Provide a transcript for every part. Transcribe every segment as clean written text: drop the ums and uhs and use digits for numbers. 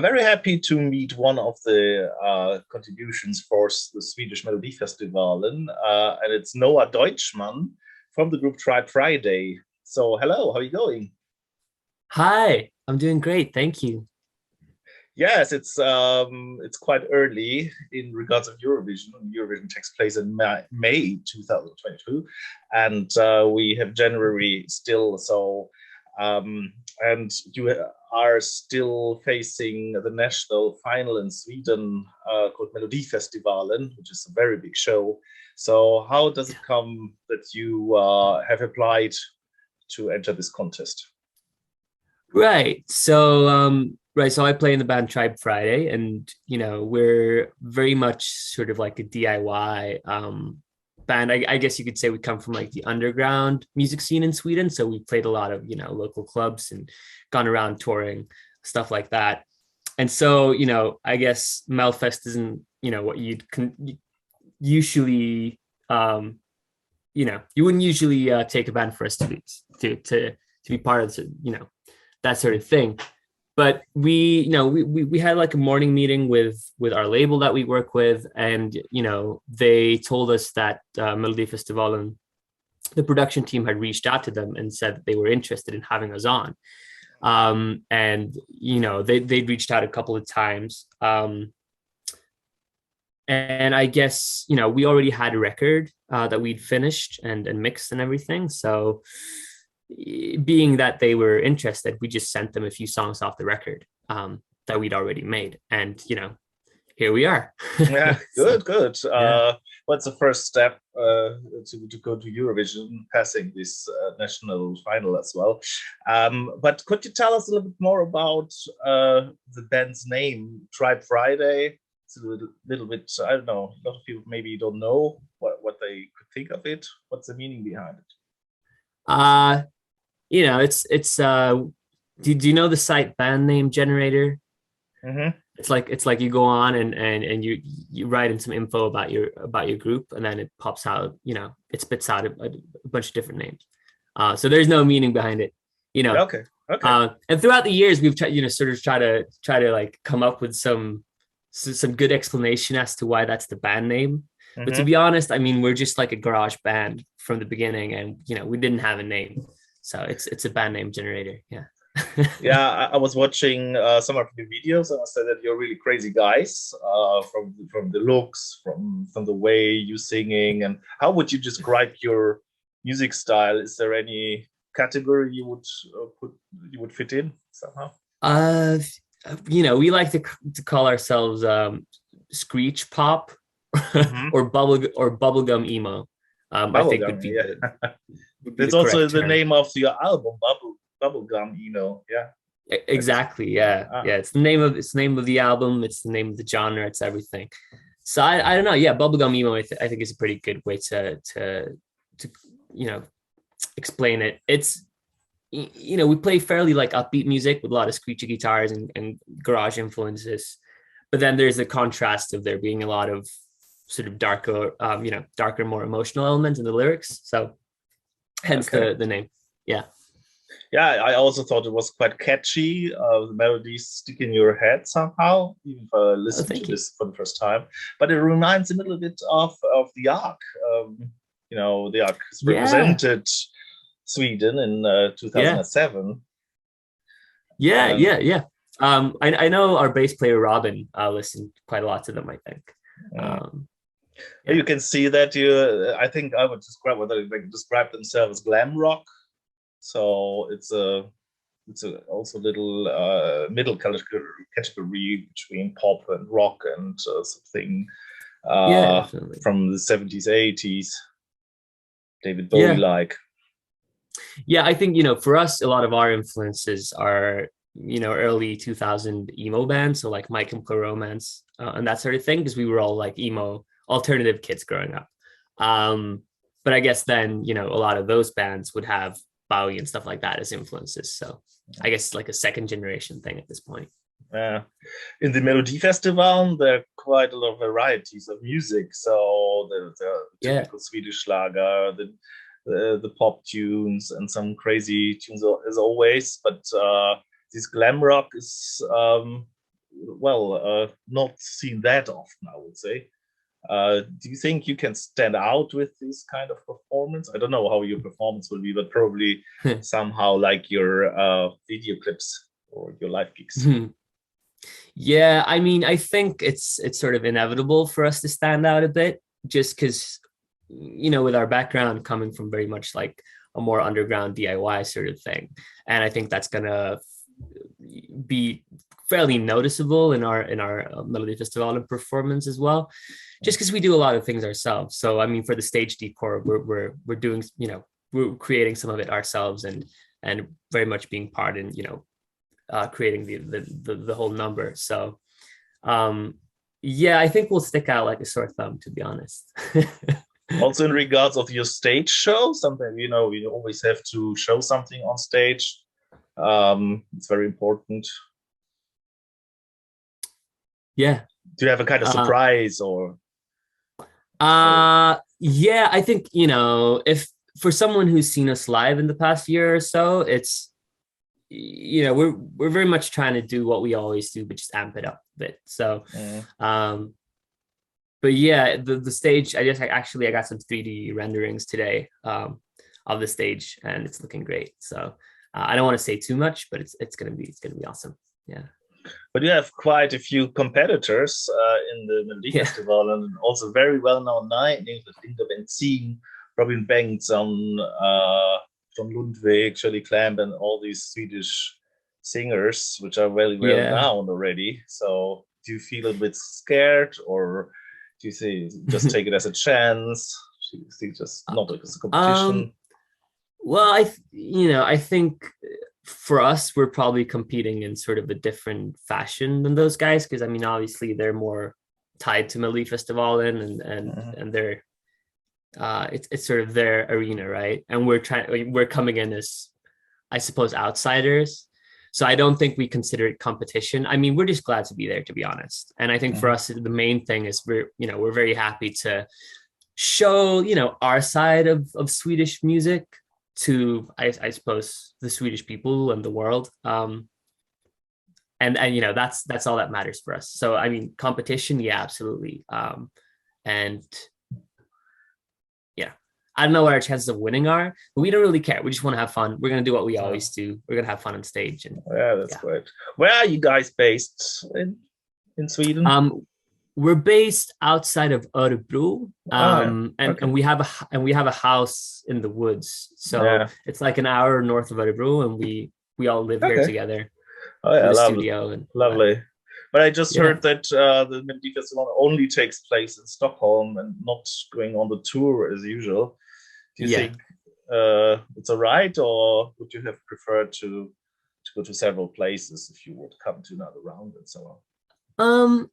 very happy to meet one of the contributions for the Swedish Melodifestivalen, and it's Noah Deutschmann from the group Tribe Friday. So, hello, how are you going? Hi, I'm doing great. Thank you. Yes, it's quite early in regards of Eurovision. Eurovision takes place in May 2022, and we have January still. And you are still facing the national final in Sweden called Melodifestivalen, which is a very big show. So, how does it come that you have applied to enter this contest? So I play in the band Tribe Friday, and we're very much sort of like a DIY band. I guess you could say we come from like the underground music scene in Sweden. So we played a lot of, local clubs and gone around touring, stuff like that. And so, I guess Melfest isn't, what usually, you wouldn't usually take a band for us to be part of, that sort of thing. But we had like a morning meeting with our label that we work with, and they told us that Melodifestivalen, the production team, had reached out to them and said that they were interested in having us on. And they'd reached out a couple of times, and I guess we already had a record that we'd finished and mixed and everything. So being that they were interested, we just sent them a few songs off the record that we'd already made, and here we are. Yeah, good. Yeah. What's the first step to go to Eurovision, passing this national final as well? But could you tell us a little bit more about the band's name, Tribe Friday? It's a little bit, I don't know, a lot of people maybe don't know what they could think of it. What's the meaning behind it? It's do you know the site Band Name Generator? Mm-hmm. It's like you go on and you write in some info about your group, and then it pops out, it spits out a bunch of different names. So there's no meaning behind it. Okay. And throughout the years we've sort of try to like come up with some good explanation as to why that's the band name. But to Mm-hmm. be honest, I mean, we're just like a garage band from the beginning, and we didn't have a name. So it's a band name generator. Yeah. Yeah, I was watching some of your videos, and I said that you're really crazy guys from the looks, from the way you singing, and how would you describe your music style? Is there any category you would fit in somehow? Uh, we like to call ourselves screech pop Mm-hmm. or bubblegum emo. I think Bubblegum, yeah. would be the That's also correct the term. name of your album, Bubblegum, Yeah. That's Exactly. Yeah. ah, Yeah. It's the name of the album. It's the name of the genre. It's everything. So I don't know. Yeah. Bubblegum emo, I think is a pretty good way to, you know, explain it. It's, we play fairly like upbeat music with a lot of screechy guitars and garage influences. But then there's the contrast of there being a lot of sort of darker, more emotional elements in the lyrics. So hence okay. the name. Yeah. Yeah, I also thought it was quite catchy. The melodies stick in your head somehow, even if I Oh, listened to thank you. this for the first time. But it reminds a little bit of the Ark. The Ark has Yeah. represented Sweden in Yeah. 2007. Yeah. And Yeah. Yeah. I know our bass player Robin listened quite a lot to them, I think. uh, Um, you yeah. can see that I think I would describe what they describe themselves as glam rock. So it's also little middle category between pop and rock and something Yeah, uh, definitely. from the 70s, 80s, David Bowie Yeah. like. Yeah, I think, for us, a lot of our influences are, early 2000 emo bands. So like My Chemical Romance and that sort of thing, because we were all like emo alternative kids growing up. But I guess then, a lot of those bands would have Bowie and stuff like that as influences. So I guess it's like a second generation thing at this point. Uh, in the Melodifestivalen, there are quite a lot of varieties of music. So the Yeah. typical Swedish Schlager, the pop tunes, and some crazy tunes as always. But this glam rock is not seen that often, I would say. Do you think you can stand out with this kind of performance? I don't know how your performance will be, but probably somehow like your video clips or your live gigs. Yeah, I mean, I think it's sort of inevitable for us to stand out a bit, just because, you know, with our background coming from very much like a more underground DIY sort of thing, and I think that's gonna be fairly noticeable in our Melodifestivalen performance as well, just because we do a lot of things ourselves. So I mean, for the stage decor, we're doing, you know, we're creating some of it ourselves, and very much being part in, you know, creating the whole number. So yeah, I think we'll stick out like a sore thumb, to be honest. Also in regards of your stage show, something, you know, you always have to show something on stage. It's very important. Yeah. Do you have a kind of surprise or? Yeah, I think, you know, if for someone who's seen us live in the past year or so, it's, you know, we're very much trying to do what we always do, but just amp it up a bit. So, but yeah, the stage, I got some 3D renderings today of the stage, and it's looking great. So I don't want to say too much, but it's gonna be awesome. Yeah. But you have quite a few competitors in the Melodifestivalen, and also very well-known names like Bengtzin, Robin Bengtzin, from Ludwig, Shirley Clamp, and all these Swedish singers, which are very well known already. So do you feel a bit scared, or do you say just take it as a chance? Do you think just not as a competition? Well, I think for us, we're probably competing in sort of a different fashion than those guys, because I mean, obviously they're more tied to Melodifestivalen, and they're it's sort of their arena, right? And we're coming in as, I suppose, outsiders. So I don't think we consider it competition. I mean, we're just glad to be there, to be honest. And I think for us, the main thing is we're very happy to show, you know, our side of Swedish music to, I suppose, the Swedish people and the world. And you know, that's all that matters for us. So I mean, competition, yeah, absolutely. And yeah, I don't know what our chances of winning are, but we don't really care. We just want to have fun. We're gonna do what we always do. We're gonna have fun on stage. And yeah, that's great. Where are you guys based in Sweden? We're based outside of Örebro, and we have a house in the woods. So it's like an hour north of Örebro, and we all live here together. Oh yeah, lovely. Studio and lovely. But I just heard that the Melodifestivalen only takes place in Stockholm and not going on the tour as usual. Do you think it's all right, or would you have preferred to go to several places if you would come to another round and so on?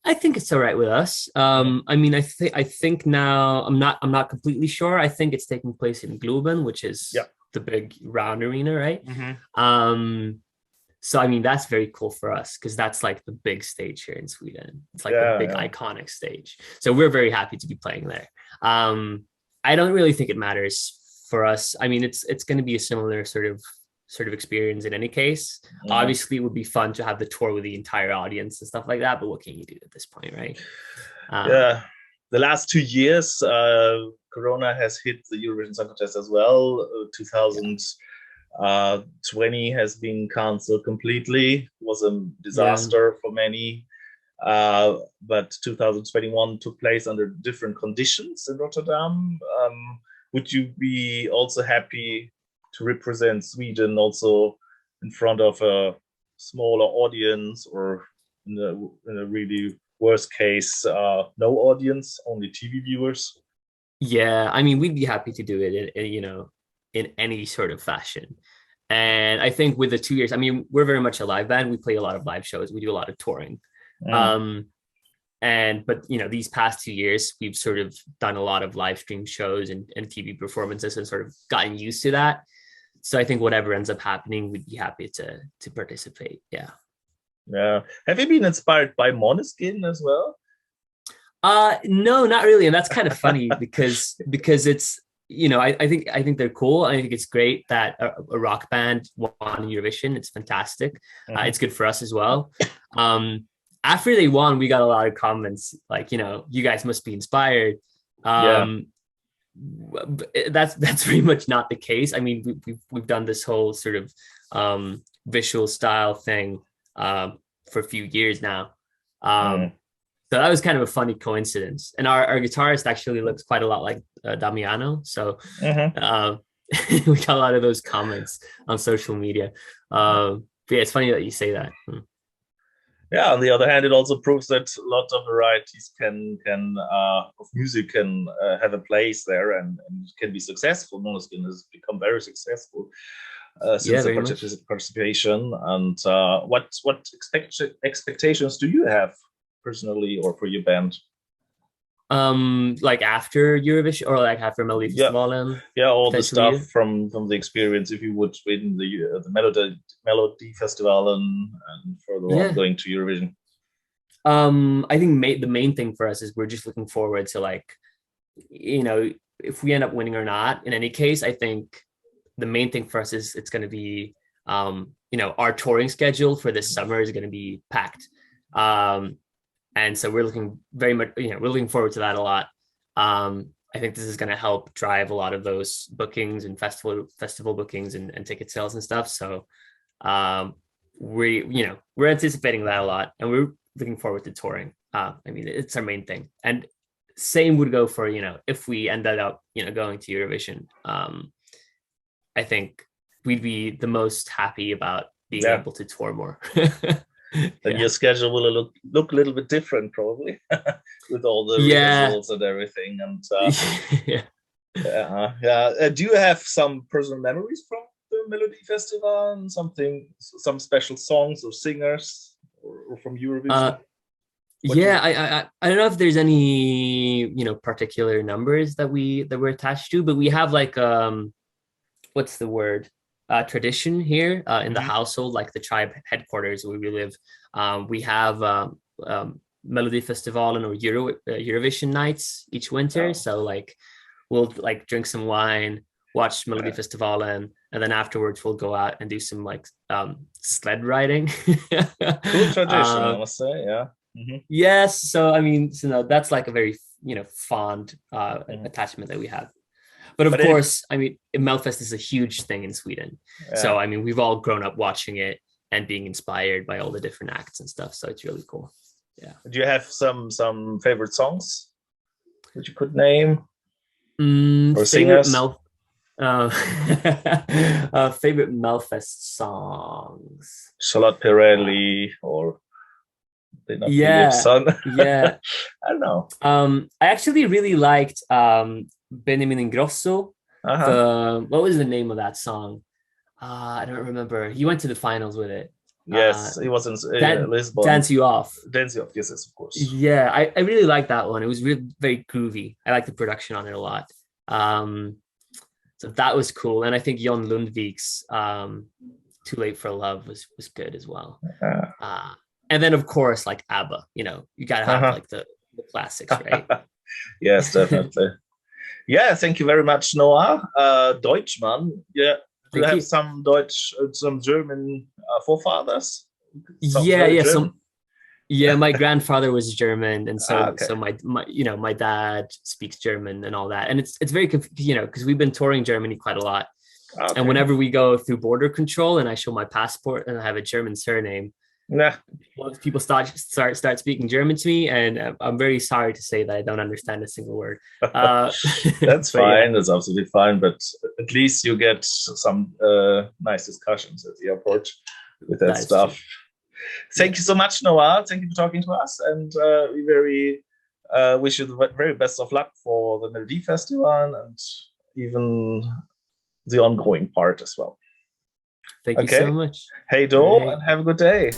I think it's all right with us. I mean, I think now I'm not completely sure. I think it's taking place in Globen, which is the big round arena, right? So I mean, that's very cool for us, because that's like the big stage here in Sweden. It's like the big iconic stage. So we're very happy to be playing there. I don't really think it matters for us. I mean, it's going to be a similar sort of experience in any case. Obviously, it would be fun to have the tour with the entire audience and stuff like that, but what can you do at this point, right? The last 2 years, Corona has hit the Eurovision Song Contest as well. 2020 has been cancelled completely. It was a disaster for many. But 2021 took place under different conditions in Rotterdam. Would you be also happy to represent Sweden also in front of a smaller audience, or in a really worst case, no audience, only TV viewers? Yeah, I mean, we'd be happy to do it in any sort of fashion. And I think with the 2 years, I mean, we're very much a live band. We play a lot of live shows. We do a lot of touring. But you know, these past 2 years, we've sort of done a lot of live stream shows and TV performances, and sort of gotten used to that. So I think whatever ends up happening, we'd be happy to participate. Yeah. Have you been inspired by Måneskin as well? No, not really. And that's kind of funny because it's, you know, I think they're cool. I think it's great that a rock band won Eurovision. It's fantastic. It's good for us as well. after they won, we got a lot of comments like, you guys must be inspired. That's pretty much not the case. I mean, we've done this whole sort of visual style thing for a few years now. So that was kind of a funny coincidence. And our guitarist actually looks quite a lot like Damiano. So we got a lot of those comments on social media. But yeah, it's funny that you say that. Yeah, on the other hand, it also proves that lots of varieties of music can have a place there and can be successful. Måneskin has become very successful since the participation. And what expectations do you have personally or for your band? Like after Eurovision or like after Melodifestivalen? Yeah, all the stuff from the experience. If you would win the Melodifestivalen and further on going to Eurovision. I think the main thing for us is we're just looking forward to, like, if we end up winning or not. In any case, I think the main thing for us is it's going to be our touring schedule for this summer is going to be packed. And so we're looking we're looking forward to that a lot. I think this is going to help drive a lot of those bookings and festival bookings and ticket sales and stuff. So we're anticipating that a lot, and we're looking forward to touring. I mean, it's our main thing. And same would go for, if we ended up, going to Eurovision. I think we'd be the most happy about being able to tour more. And your schedule will look a little bit different, probably, with all the rehearsals and everything. And do you have some personal memories from the Melodifestivalen and some special songs or singers or from Eurovision? I don't know if there's any particular numbers that we're attached to, but we have like what's the word? Tradition here in the household, like the tribe headquarters where we live. We have Melodifestivalen or Eurovision nights each winter. So like we'll like drink some wine, watch Melodifestivalen, and then afterwards we'll go out and do some like sled riding. Cool tradition, I must say. Yeah. Yes. So I mean, that's like a very fond attachment that we have. But of course, I mean, Melfest is a huge thing in Sweden. Yeah. So, I mean, we've all grown up watching it and being inspired by all the different acts and stuff. So it's really cool. Yeah. Do you have some favorite songs that you could name? Or singers? Favorite Melfest songs? Charlotte Perrelli or... Son. Yeah. I don't know. I actually really liked Benjamin Ingrosso. What was the name of that song? I don't remember. He went to the finals with it. Yes, he was in Lisbon. Dance You Off. Dance You Off, yes, of course. Yeah, I really liked that one. It was really very groovy. I liked the production on it a lot. So that was cool. And I think Jon Lundvik's Too Late for Love was good as well. And then, of course, like ABBA, you got to have like the classics, right? Yes, definitely. Yeah, thank you very much, Noah Deutschmann. Yeah, do you have some German forefathers? My grandfather was German, and so my dad speaks German and all that, and it's very because we've been touring Germany quite a lot, and whenever we go through border control and I show my passport and I have a German surname. People start speaking German to me, and I'm very sorry to say that I don't understand a single word. That's fine. That's absolutely fine. But at least you get some nice discussions at the airport with that stuff. True. Thank you so much, Noah. Thank you for talking to us, and we very wish you the very best of luck for the Melodifestivalen and even the ongoing part as well. Thank you so much. Hey, Do, and have a good day.